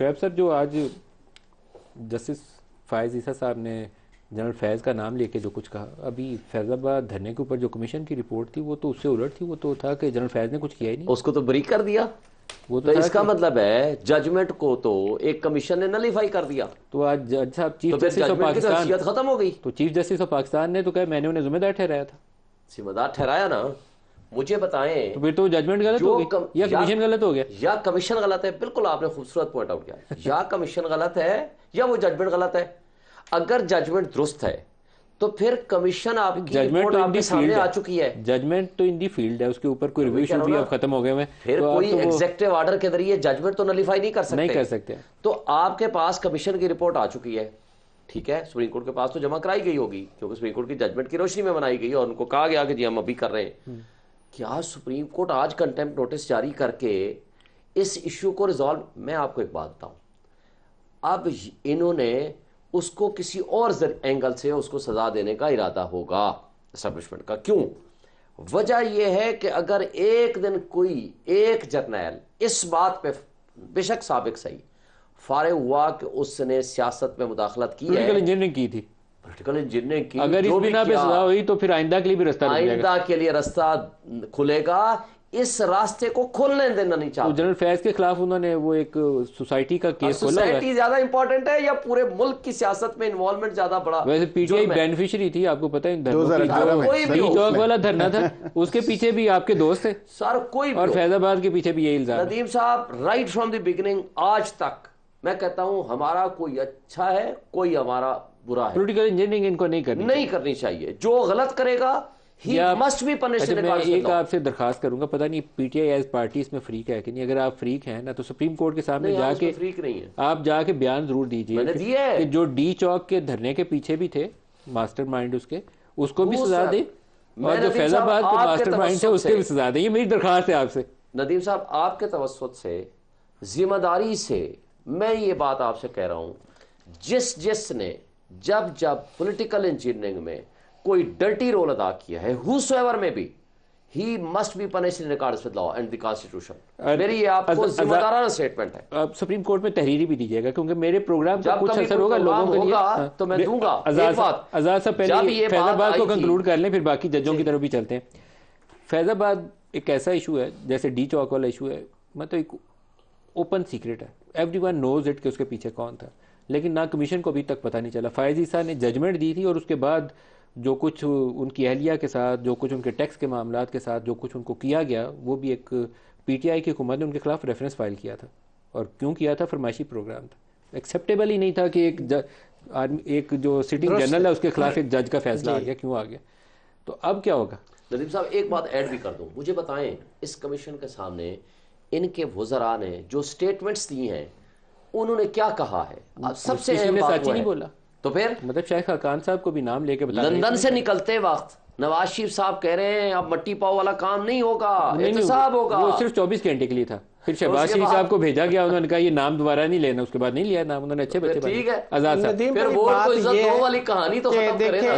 شعیب صاحب، جو آج جسٹس فائز عیسیٰ صاحب نے جنرل فیض کا نام لے کے جو کچھ کہا، ابھی فیض آباد دھرنے کے اوپر جو کمیشن کی رپورٹ تھی وہ تو اس سے الٹ تھی. وہ تو تھا کہ جنرل فیض نے کچھ کیا ہی نہیں. اس کو تو بری کر دیا. وہ تو اس کا مطلب ہے ججمنٹ کو تو ایک کمیشن نے نلیفائی کر دیا. تو آج جج صاحب چیف تو جسٹس آف پاکستان حیثیت ختم ہو گئی. تو چیف جسٹس آف پاکستان نے تو کہا میں نے انہیں ذمہ دار ٹھہرایا تھا. ذمہ دار ٹھہرایا نا. مجھے بتائیں تو پھر تو ججمنٹ غلط ہو گئی یا کمیشن غلط ہو گیا؟ یا کمیشن غلط ہے. بالکل آپ نے خوبصورت پوائنٹ آؤٹ کیا. یا کمیشن غلط ہے یا وہ ججمنٹ غلط ہے. اگر ججمنٹ درست ہے تو پھر کمیشن آپ کی رپورٹ آپ کے سامنے آ چکی ہے. ججمنٹ تو ان دی فیلڈ ہے، اس کے اوپر کوئی ریویو ایشو بھی اب ختم ہو گئے ہیں. پھر کوئی ایگزیکٹو آرڈر کے ذریعے ججمنٹ تو نلیفائی نہیں کر سکتے. تو آپ کے پاس کمیشن کی رپورٹ آ چکی ہے، ٹھیک ہے. سپریم کورٹ کے پاس تو جمع کرائی گئی ہوگی کیونکہ سپریم کورٹ کی ججمنٹ کی روشنی میں بنائی گئی اور ان کو کہا گیا کہ جی ہم ابھی کر رہے ہیں. کیا سپریم کورٹ آج کنٹمپٹ نوٹس جاری کر کے اس ایشو کو ریزالو؟ میں آپ کو ایک بات بتاؤں، اب انہوں نے اس کو کسی اور اینگل سے اس کو سزا دینے کا ارادہ ہوگا اسٹیبلشمنٹ کا. کیوں؟ وجہ یہ ہے کہ اگر ایک دن کوئی ایک جرنیل اس بات پہ بے شک سابق صحیح فارغ ہوا کہ اس نے سیاست میں مداخلت کی ہے، پولیٹیکل انجینئرنگ کی تھی، پولیٹیکل انجینئرنگ کی، اگر اس بنا پہ سزا ہوئی تو پھر آئندہ کے لیے بھی رستہ آئندہ کے لیے رستہ کھلے گا. اس راستے کو کھولنے دینا نہیں چاہتے. جنرل فیض کے خلاف انہوں نے وہ ایک سوسائٹی کا کیس کھولا ہے. سوسائٹی زیادہ امپورٹنٹ ہے یا پورے ملک کی سیاست میں انوالومنٹ زیادہ بڑا؟ ویسے پی ٹی آئی بینیفیشری تھی، آپ کو پتہ ہے چوک والا دھرنا تھا، اس کے پیچھے بھی آپ کے دوست تھے سر. کوئی اور فیض آباد کے پیچھے بھی یہی الزام. ندیم صاحب رائٹ فرام دی بگننگ آج تک میں کہتا ہوں ہمارا کوئی اچھا ہے کوئی ہمارا برا ہے. پولیٹیکل انجینئرنگ ان کو نہیں کرنی چاہیے. جو غلط کرے گا ہی مسٹ بی پنشڈ. میں ایک آپ سے درخواست کروں گا، پتہ نہیں P T I as party اس میں فریق ہے کہ نہیں. اگر آپ فریق ہیں نا تو سپریم کورٹ کے سامنے جا کے فریق نہیں ہے، آپ جا کے بیان ضرور دیجیے کہ جو ڈی چوک کے دھرنے کے پیچھے بھی تھے ماسٹر مائنڈ اس کو بھی سزا دیں، اور جو فیض آباد کے ماسٹر مائنڈ تھے اس کے بھی سزا دیں. یہ میری درخواست ہے آپ سے. ندیم صاحب آپ کے توسط سے ذمہ داری سے میں یہ بات آپ سے کہہ رہا ہوں، جس نے جب پولیٹیکل انجینئرنگ میں کوئی ڈرٹی رول ادا کیا ہے whosoever میں بھی he must be punished in accordance with law and the constitution. میری یہ آپ کو ذمہ دارانہ اسٹیٹمنٹ ہے. آپ سپریم کورٹ میں تحریری بھی دیجیے گا کیونکہ میرے پروگرام کا کچھ اثر ہوگا لوگوں کے لیے تو میں دوں گا. آزاد صاحب پہلے فیض آباد کو کنکلوڈ کر لیں پھر باقی ججوں کی طرف بھی چلتے ہیں. فیض آباد ایک ایسا ایشو ہے جیسے ڈی چوک والا ایشو ہے، مطلب ایک اوپن سیکرٹ ہے، ایوری ون نوز اٹ کہ اس کے پیچھے کون تھا، لیکن نہ کمیشن کو ابھی تک پتہ نہیں چلا. فائز عیسیٰ نے ججمنٹ دی تھی اور اس کے بعد جو کچھ ان کی اہلیہ کے ساتھ، جو کچھ ان کے ٹیکس کے معاملات کے ساتھ جو کچھ ان کو کیا گیا، وہ بھی ایک پی ٹی آئی کی حکومت نے ان کے خلاف ریفرنس فائل کیا تھا. اور کیوں کیا تھا؟ فرمائشی پروگرام تھا. ایکسیپٹیبل ہی نہیں تھا کہ ایک جو سٹنگ جنرل ہے اس کے خلاف ایک جج کا فیصلہ آ گیا. کیوں آ گیا؟ تو اب کیا ہوگا؟ ندیم صاحب ایک بات ایڈ بھی کر دوں. مجھے بتائیں اس کمیشن کے سامنے ان کے وزراء نے جو سٹیٹمنٹس دی ہیں انہوں نے کیا کہا ہے؟ سب سے اہم بات سچ ہی نہیں بولا. تو پھر مطلب شیخ خاقان صاحب کو بھی نام لے کے بتا لندن سے نکلتے وقت نواز شریف صاحب کہہ رہے ہیں اب مٹی پاؤ والا کام نہیں ہوگا، احتساب ہوگا. وہ صرف 24 گھنٹے کے لیے تھا. پھر شہباز شریف صاحب کو بھیجا گیا، انہوں نے کہا یہ نام دوبارہ نہیں لینا. اس کے بعد نہیں لیا نام، انہوں نے اچھے بچے. ٹھیک ہے آزاد صاحب پھر ووٹ کو عزت دو والی کہانی تو ختم کرے نا.